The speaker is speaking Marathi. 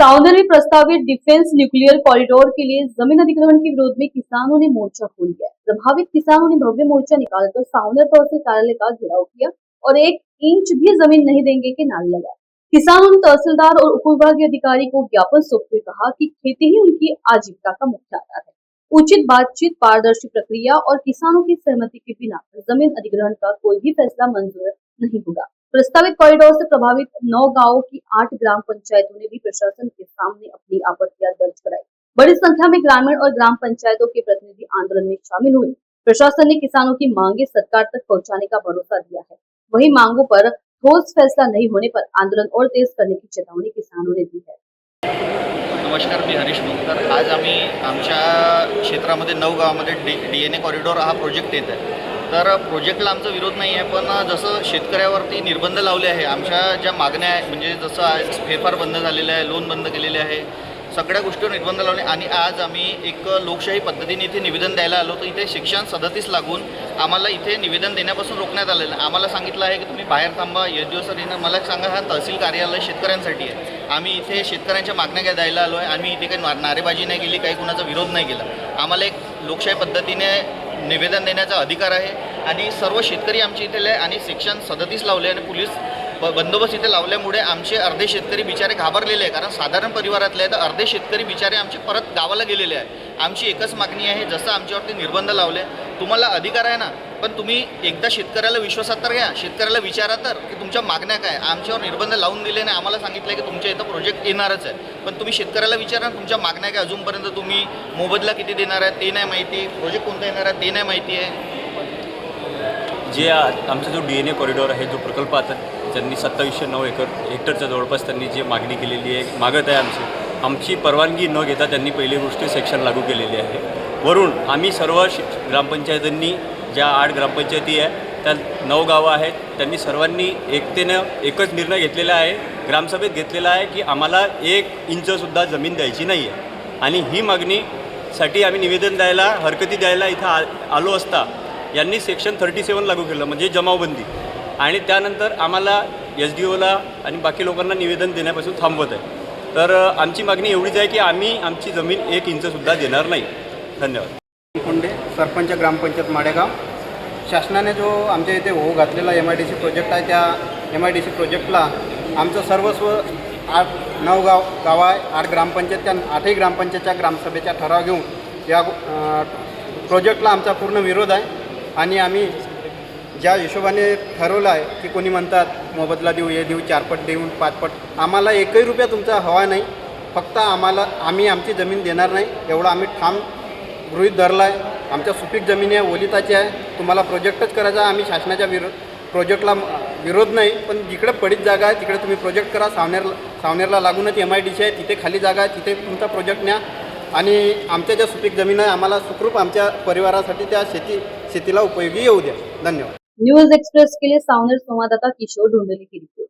सावनेर में प्रस्तावित डिफेंस न्यूक्लियर कॉरिडोर के लिए जमीन अधिग्रहण के विरोध में किसानों ने मोर्चा खोल दिया। प्रभावित किसानों ने भव्य मोर्चा निकालकर सावनेर तहसील कार्यालय का घेराव किया और 1 इंच भी जमीन नहीं देंगे के नारे लगाए। किसानों ने तहसीलदार और उपविभागीय अधिकारी को ज्ञापन सौंपते हुए कहा कि खेती ही उनकी आजीविका का मुख्य आधार है। उचित बातचीत, पारदर्शी प्रक्रिया और किसानों की सहमति के बिना जमीन अधिग्रहण का कोई भी फैसला मंजूर नहीं होगा। प्रस्तावित कॉरिडोर से प्रभावित 9 गांवों की 8 ग्राम पंचायतों ने भी प्रशासन के सामने अपनी आपत्तियां दर्ज कराई। बड़ी संख्या में ग्रामीण और ग्राम पंचायतों के प्रतिनिधि आंदोलन में शामिल हुए। प्रशासन ने किसानों की मांगे सरकार तक पहुंचाने का भरोसा दिया है। वहीं मांगों पर ठोस फैसला नहीं होने पर आंदोलन और तेज करने की चेतावनी किसानों ने दी है। नमस्कार, मी हरीश मुंकर। आज आम्ही आमच्या क्षेत्रामध्ये 9 गावामध्ये DNA कॉरिडॉर हा प्रोजेक्ट येत आहे। तर प्रोजेक्टला आमचा विरोध नाही आहे, पण जसं शेतकऱ्यावरती निर्बंध लावले आहे, आमच्या ज्या मागण्या आहे म्हणजे जसं आज फेरफार बंद झालेले आहे, लोन बंद केलेले आहे, सगळ्या गोष्टीवर निर्बंध लावले आणि आज आम्ही एक लोकशाही पद्धतीने इथे निवेदन द्यायला आलो। तर इथे सेक्शन 37 लागून आम्हाला इथे निवेदन देण्यापासून रोखण्यात आलेलं आहे। आम्हाला सांगितलं आहे की तुम्ही बाहेर थांबा, SDO सर येणार। मला सांगा, हा तहसील कार्यालय शेतकऱ्यांसाठी आहे। आम्ही इथे शेतकऱ्यांच्या मागण्या द्यायला आलो आहे। आम्ही इथे काही नारेबाजी नाही केली, काही कुणाचा विरोध नाही केला। आम्हाला एक लोकशाही पद्धतीने निवेदन देण्याचा अधिकार आहे आणि सर्व शेतकरी आमचे इथे आणि सेक्शन 37 लावले आणि पोलीस बंदोबस्त इथे लावल्यामुळे आमचे अर्धे शेतकरी बिचारे घाबरलेले आहे, कारण साधारण परिवारातले आहे। तर अर्धे शेतकरी बिचारे आमचे परत गावाला गेलेले आहे। आमची एकच मागणी आहे, जसं आमच्यावरती निर्बंध लावले, तुम्हाला अधिकार आहे ना, पण तुम्ही एकदा शेतकऱ्याला विश्वासात तर घ्या, शेतकऱ्याला विचारा तर की तुमच्या मागण्या काय। आमच्यावर निर्बंध लावून दिले नाही, आम्हाला सांगितलं की तुमच्या इथं प्रोजेक्ट येणारच आहे, पण तुम्ही शेतकऱ्याला विचारा तुमच्या मागण्या काय। अजूनपर्यंत तुम्ही मोबदला किती देणार आहे ते नाही माहिती, प्रोजेक्ट कोणता येणार आहे ते नाही माहिती आहे। जे आमचा जो DNA कॉरिडॉर आहे, जो प्रकल्प आता त्यांनी 2709 हेक्टरच्या जवळपास त्यांनी जे मागणी केलेली आहे, मागत आहे आमची परवानगी न घेता त्यांनी पहिली गोष्ट सेक्शन लागू केलेली आहे। वरून आम्ही सर्व ग्रामपंचायतींनी, ज्या 8 ग्रामपंचायती आहे त्या 9 गावं आहेत, त्यांनी सर्वांनी एकतेनं एकच निर्णय घेतलेला आहे, ग्रामसभेत घेतलेला आहे की आम्हाला 1 इंचसुद्धा जमीन द्यायची नाही आहे। आणि ही मागणीसाठी आम्ही निवेदन द्यायला, हरकती द्यायला इथं आलो असता यांनी सेक्शन 37 लागू केलं, म्हणजे जमावबंदी। आणि त्यानंतर आम्हाला SDOला आणि बाकी लोकांना निवेदन देण्यापासून थांबवत आहे। तर आमची मागणी एवढीच आहे की आम्ही आमची जमीन 1 इंचसुद्धा देणार नाही। धन्यवाद। कोंडे, सरपंच ग्रामपंचायत माडेगाव। शासनाने जो आमच्या इथे होऊ घातलेला MIDC प्रोजेक्ट आहे, त्या MIDC प्रोजेक्टला आमचं सर्वस्व 9 गाव आहे, 8 ग्रामपंचायत, त्या 8ही ग्रामपंचायतच्या ग्रामसभेचा ठराव घेऊन या प्रोजेक्टला आमचा पूर्ण विरोध आहे। आणि आम्ही ज्या हिशोबाने ठरवलं आहे की कोणी म्हणतात मोबदला देऊ, हे देऊ, 4 पट देऊन 5 पट, आम्हाला 1 रुपया तुमचा हवा नाही, फक्त आम्ही आमची जमीन देणार नाही एवढं आम्ही ठाम गृहीत धरलं आहे। आमच्या सुपीक जमिनी आहे, ओलिताची आहे, तुम्हाला प्रोजेक्टच करायचा आहे। आम्ही शासनाच्या प्रोजेक्टला विरोध नाही, पण जिकडे पडीत जागा आहे तिकडे तुम्ही प्रोजेक्ट करा। सावनेरला लागूनच MIDC आहे, तिथे खाली जागा आहे, तिथे तुमचा प्रोजेक्ट न्या। आणि आमच्या ज्या सुपीक जमीन आहे, आम्हाला सुखरूप आमच्या परिवारासाठी त्या शेतीला उपयोगी येऊ द्या। धन्यवाद। न्यूज एक्सप्रेस के लिए सावनेर संवाददाता किशोर ढोंडले की रिपोर्ट।